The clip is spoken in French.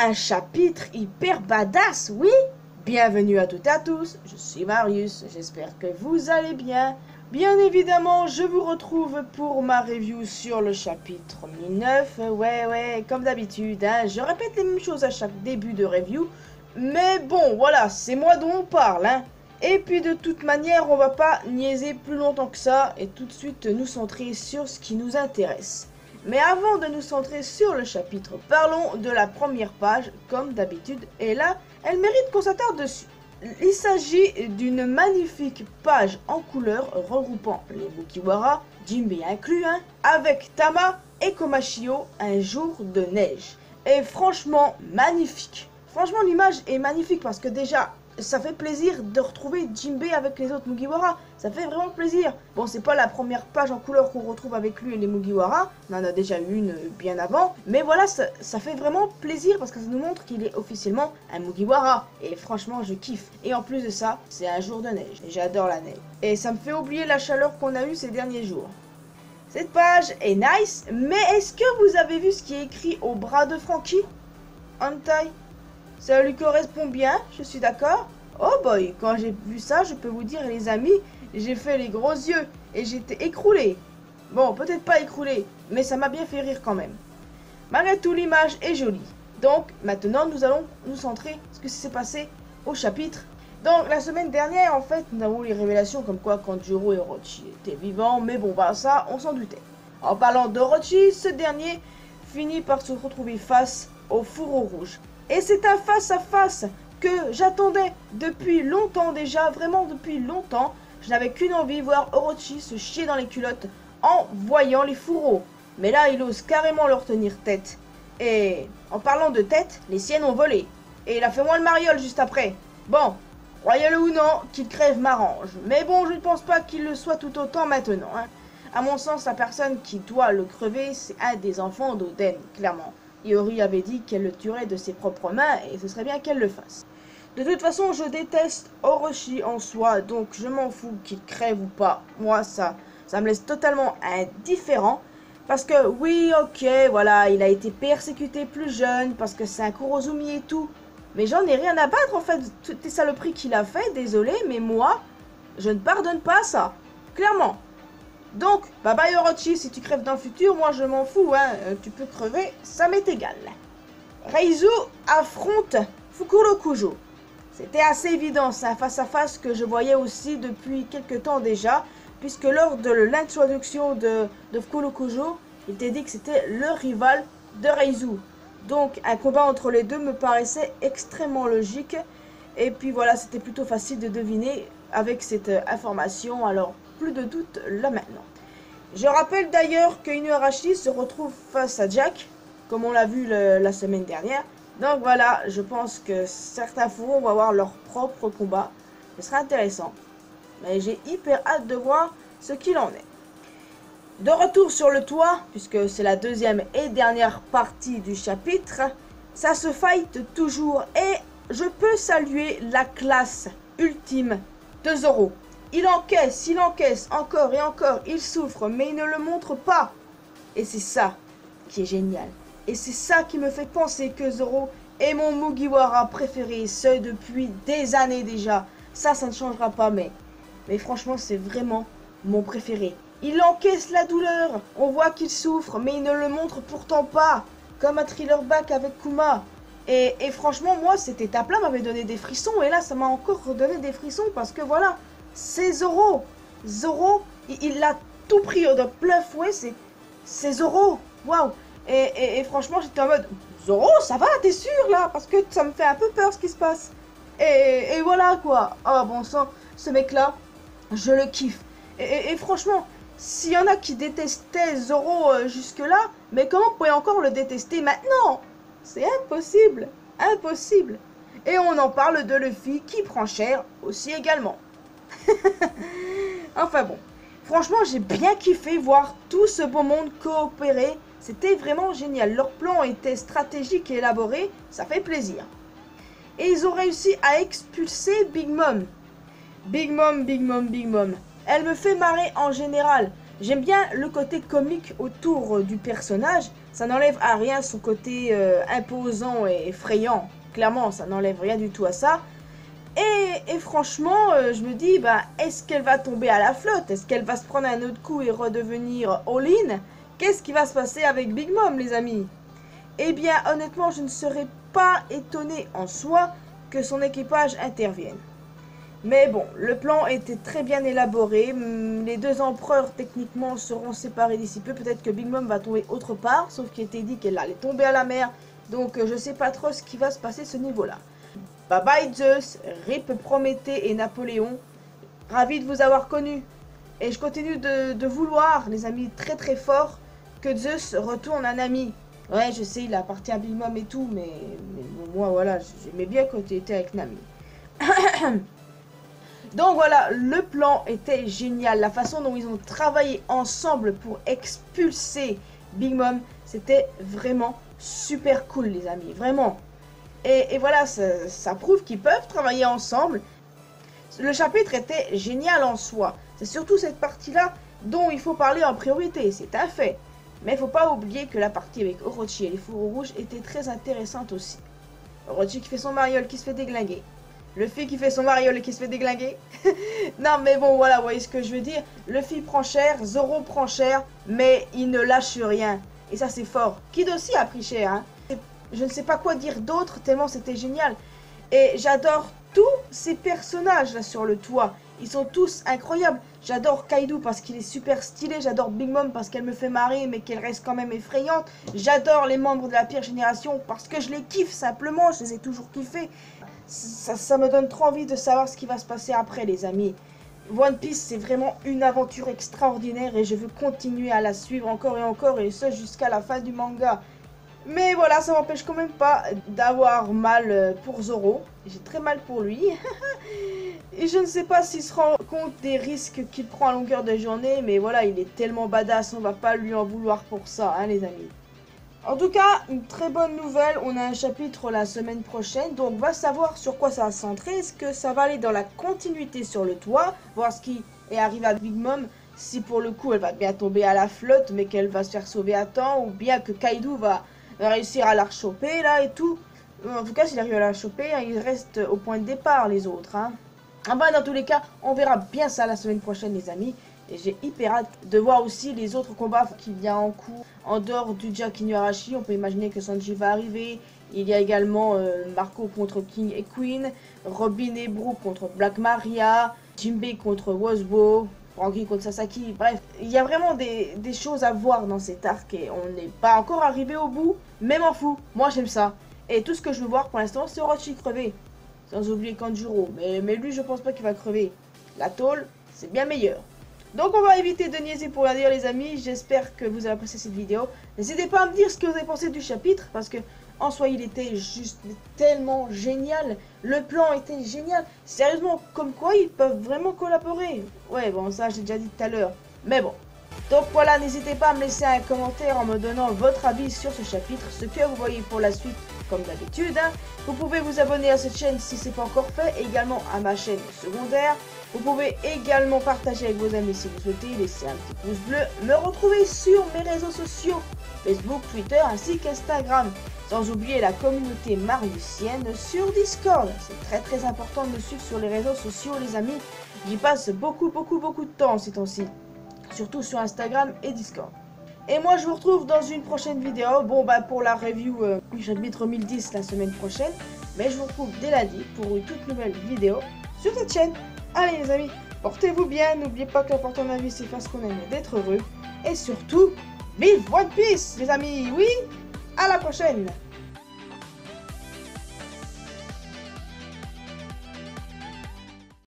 un chapitre hyper badass, oui? Bienvenue à toutes et à tous, je suis Marius, j'espère que vous allez bien. Bien évidemment, je vous retrouve pour ma review sur le chapitre 1009. Ouais, comme d'habitude, hein, je répète les mêmes choses à chaque début de review. Mais bon, voilà, c'est moi dont on parle, hein. Et puis de toute manière, on va pas niaiser plus longtemps que ça et tout de suite nous centrer sur ce qui nous intéresse. Mais avant de nous centrer sur le chapitre, parlons de la première page, comme d'habitude, et là, elle mérite qu'on s'attarde dessus. Il s'agit d'une magnifique page en couleur regroupant les Mugiwara, Jinbei inclus, hein, avec Tama et Komashio, un jour de neige. Et franchement, magnifique. Franchement, l'image est magnifique parce que déjà, ça fait plaisir de retrouver Jinbei avec les autres Mugiwara. Ça fait vraiment plaisir. Bon, c'est pas la première page en couleur qu'on retrouve avec lui et les Mugiwara. On en a déjà eu une bien avant. Mais voilà, ça fait vraiment plaisir parce que ça nous montre qu'il est officiellement un Mugiwara. Et franchement, je kiffe. Et en plus de ça, c'est un jour de neige. Et j'adore la neige. Et ça me fait oublier la chaleur qu'on a eue ces derniers jours. Cette page est nice. Mais est-ce que vous avez vu ce qui est écrit au bras de Franky? Hentai. Ça lui correspond bien, je suis d'accord. Oh boy, quand j'ai vu ça, je peux vous dire les amis, j'ai fait les gros yeux et j'étais écroulé. Bon, peut-être pas écroulé, mais ça m'a bien fait rire quand même. Malgré tout, l'image est jolie. Donc, maintenant, nous allons nous centrer sur ce qui s'est passé au chapitre. Donc, la semaine dernière, en fait, nous avons eu les révélations comme quoi Kanjuro et Orochi étaient vivants, mais bon, bah ça, on s'en doutait. En parlant d'Orochi, ce dernier finit par se retrouver face au fourreau rouge. Et c'est un face-à-face que j'attendais depuis longtemps déjà, vraiment depuis longtemps. Je n'avais qu'une envie, voir Orochi se chier dans les culottes en voyant les fourreaux. Mais là, il ose carrément leur tenir tête. Et en parlant de tête, les siennes ont volé. Et il a fait moins le mariole juste après. Bon, croyez-le ou non, qu'il crève m'arrange. Mais bon, je ne pense pas qu'il le soit tout autant maintenant, hein. À mon sens, la personne qui doit le crever, c'est un des enfants d'Oden, clairement. Iori avait dit qu'elle le tuerait de ses propres mains et ce serait bien qu'elle le fasse. De toute façon, je déteste Orochi en soi, donc je m'en fous qu'il crève ou pas. Moi, ça me laisse totalement indifférent. Parce que oui, ok, voilà, il a été persécuté plus jeune, parce que c'est un Kurozumi et tout. Mais j'en ai rien à battre en fait, toutes les saloperies qu'il a fait, désolé, mais moi, je ne pardonne pas ça. Clairement. Donc, bye bye Orochi, si tu crèves dans le futur, moi je m'en fous, hein, tu peux crever, ça m'est égal. Reizu affronte Fukurokujo. C'était assez évident, c'est un face-à-face que je voyais aussi depuis quelques temps déjà, puisque lors de l'introduction de Fukurokujo, il était dit que c'était le rival de Reizu. Donc, un combat entre les deux me paraissait extrêmement logique, et puis voilà, c'était plutôt facile de deviner avec cette information, alors plus de doute là maintenant. Je rappelle d'ailleurs que Inuarashi se retrouve face à Jack, comme on l'a vu la semaine dernière. Donc voilà, je pense que certains fourreaux vont avoir leur propre combat. Ce sera intéressant. Mais j'ai hyper hâte de voir ce qu'il en est. De retour sur le toit, puisque c'est la deuxième et dernière partie du chapitre, ça se fight toujours et je peux saluer la classe ultime de Zoro. Il encaisse, encore et encore, il souffre, mais il ne le montre pas. Et c'est ça qui est génial. Et c'est ça qui me fait penser que Zoro est mon Mugiwara préféré, ce depuis des années déjà. Ça ne changera pas, mais franchement, c'est vraiment mon préféré. Il encaisse la douleur, on voit qu'il souffre, mais il ne le montre pourtant pas. Comme à Thriller Back avec Kuma. Et franchement, moi, cette étape-là m'avait donné des frissons, et là, ça m'a encore redonné des frissons, parce que voilà... C'est Zoro. Zoro, il a tout pris de plein fouet. C'est Zoro. Waouh. Et franchement, j'étais en mode Zoro, ça va, t'es sûr là? Parce que ça me fait un peu peur ce qui se passe. Et voilà quoi. Oh bon sang, ce mec-là, je le kiffe. Et franchement, s'il y en a qui détestaient Zoro jusque-là, mais comment vous pouvez encore le détester maintenant? C'est impossible. Impossible. Et on en parle de Luffy qui prend cher aussi également. Enfin bon, franchement j'ai bien kiffé voir tout ce beau monde coopérer, c'était vraiment génial, leur plan était stratégique et élaboré, ça fait plaisir. Et ils ont réussi à expulser Big Mom. Big Mom, elle me fait marrer en général, J'aime bien le côté comique autour du personnage. Ça n'enlève à rien son côté imposant et effrayant. Clairement, ça n'enlève rien du tout à ça. Et franchement, je me dis, bah, est-ce qu'elle va tomber à la flotte? Est-ce qu'elle va se prendre un autre coup et redevenir all-in? Qu'est-ce qui va se passer avec Big Mom, les amis? Eh bien, honnêtement, je ne serais pas étonné en soi que son équipage intervienne. Mais bon, le plan était très bien élaboré. Les deux empereurs, techniquement, seront séparés d'ici peu. Peut-être que Big Mom va tomber autre part, sauf qu'il était dit qu'elle allait tomber à la mer. Donc, je sais pas trop ce qui va se passer à ce niveau-là. Bye bye Zeus, RIP Prométhée et Napoléon. Ravi de vous avoir connus. Et je continue de vouloir, les amis, très très fort, que Zeus retourne un ami. Ouais, je sais, il appartient à Big Mom et tout, mais moi, voilà, j'aimais bien quand il était avec Nami. Donc voilà, le plan était génial. La façon dont ils ont travaillé ensemble pour expulser Big Mom, c'était vraiment super cool, les amis, vraiment. Et voilà, ça prouve qu'ils peuvent travailler ensemble. Le chapitre était génial en soi. C'est surtout cette partie-là dont il faut parler en priorité, c'est un fait. Mais il ne faut pas oublier que la partie avec Orochi et les fourreaux rouges était très intéressante aussi. Orochi qui fait son mariole qui se fait déglinguer. Luffy qui fait son mariole et qui se fait déglinguer. Non mais bon voilà, vous voyez ce que je veux dire. Luffy prend cher, Zoro prend cher, mais il ne lâche rien. Et ça c'est fort. Kid aussi a pris cher, hein. Je ne sais pas quoi dire d'autre, tellement c'était génial. Et j'adore tous ces personnages là sur le toit. Ils sont tous incroyables. J'adore Kaido parce qu'il est super stylé. J'adore Big Mom parce qu'elle me fait marrer mais qu'elle reste quand même effrayante. J'adore les membres de la pire génération parce que je les kiffe simplement. Je les ai toujours kiffés. Ça me donne trop envie de savoir ce qui va se passer après, les amis. One Piece, c'est vraiment une aventure extraordinaire et je veux continuer à la suivre encore et encore, et ce jusqu'à la fin du manga. Mais voilà, ça m'empêche quand même pas d'avoir mal pour Zoro. J'ai très mal pour lui. Et je ne sais pas s'il se rend compte des risques qu'il prend à longueur de journée, mais voilà, il est tellement badass, on va pas lui en vouloir pour ça, hein, les amis. En tout cas, une très bonne nouvelle, on a un chapitre la semaine prochaine, donc on va savoir sur quoi ça va se centrer. Est-ce que ça va aller dans la continuité sur le toit, voir ce qui est arrivé à Big Mom, si pour le coup elle va bien tomber à la flotte, mais qu'elle va se faire sauver à temps, ou bien que Kaido va réussir à la choper là et tout. En tout cas, s'il arrive à la choper, il reste au point de départ les autres. Hein. Ah bah, dans tous les cas, on verra bien ça la semaine prochaine, les amis. Et j'ai hyper hâte de voir aussi les autres combats qu'il y a en cours. En dehors du Jackie Inuarashi, on peut imaginer que Sanji va arriver. Il y a également Marco contre King et Queen, Robin et Brook contre Black Maria, Jinbei contre Wozbo, Franky contre Sasaki. Bref, il y a vraiment des choses à voir dans cet arc et on n'est pas encore arrivé au bout. Mais m'en fous, moi j'aime ça. Et tout ce que je veux voir pour l'instant, c'est Orochi crever. Sans oublier Kanjuro, mais lui je pense pas qu'il va crever. La tôle, c'est bien meilleur. Donc on va éviter de niaiser pour rien dire, les amis. J'espère que vous avez apprécié cette vidéo. N'hésitez pas à me dire ce que vous avez pensé du chapitre, parce que en soi il était juste tellement génial. Le plan était génial. Sérieusement, comme quoi ils peuvent vraiment collaborer. Ouais bon, ça j'ai déjà dit tout à l'heure. Mais bon. Donc voilà, n'hésitez pas à me laisser un commentaire en me donnant votre avis sur ce chapitre, ce que vous voyez pour la suite comme d'habitude. Hein. Vous pouvez vous abonner à cette chaîne si ce n'est pas encore fait, et également à ma chaîne secondaire. Vous pouvez également partager avec vos amis si vous souhaitez, laisser un petit pouce bleu, me retrouver sur mes réseaux sociaux, Facebook, Twitter ainsi qu'Instagram. Sans oublier la communauté mariusienne sur Discord. C'est très important de me suivre sur les réseaux sociaux, les amis. J'y passe beaucoup de temps ces temps-ci. Surtout sur Instagram et Discord. Et moi je vous retrouve dans une prochaine vidéo. Bon bah pour la review du chapitre 1010 la semaine prochaine. Mais je vous retrouve dès lundi pour une toute nouvelle vidéo sur cette chaîne. Allez les amis, portez-vous bien. N'oubliez pas que l'important dans la vie c'est faire ce qu'on aime et d'être heureux. Et surtout, vive One Piece les amis. Oui, à la prochaine.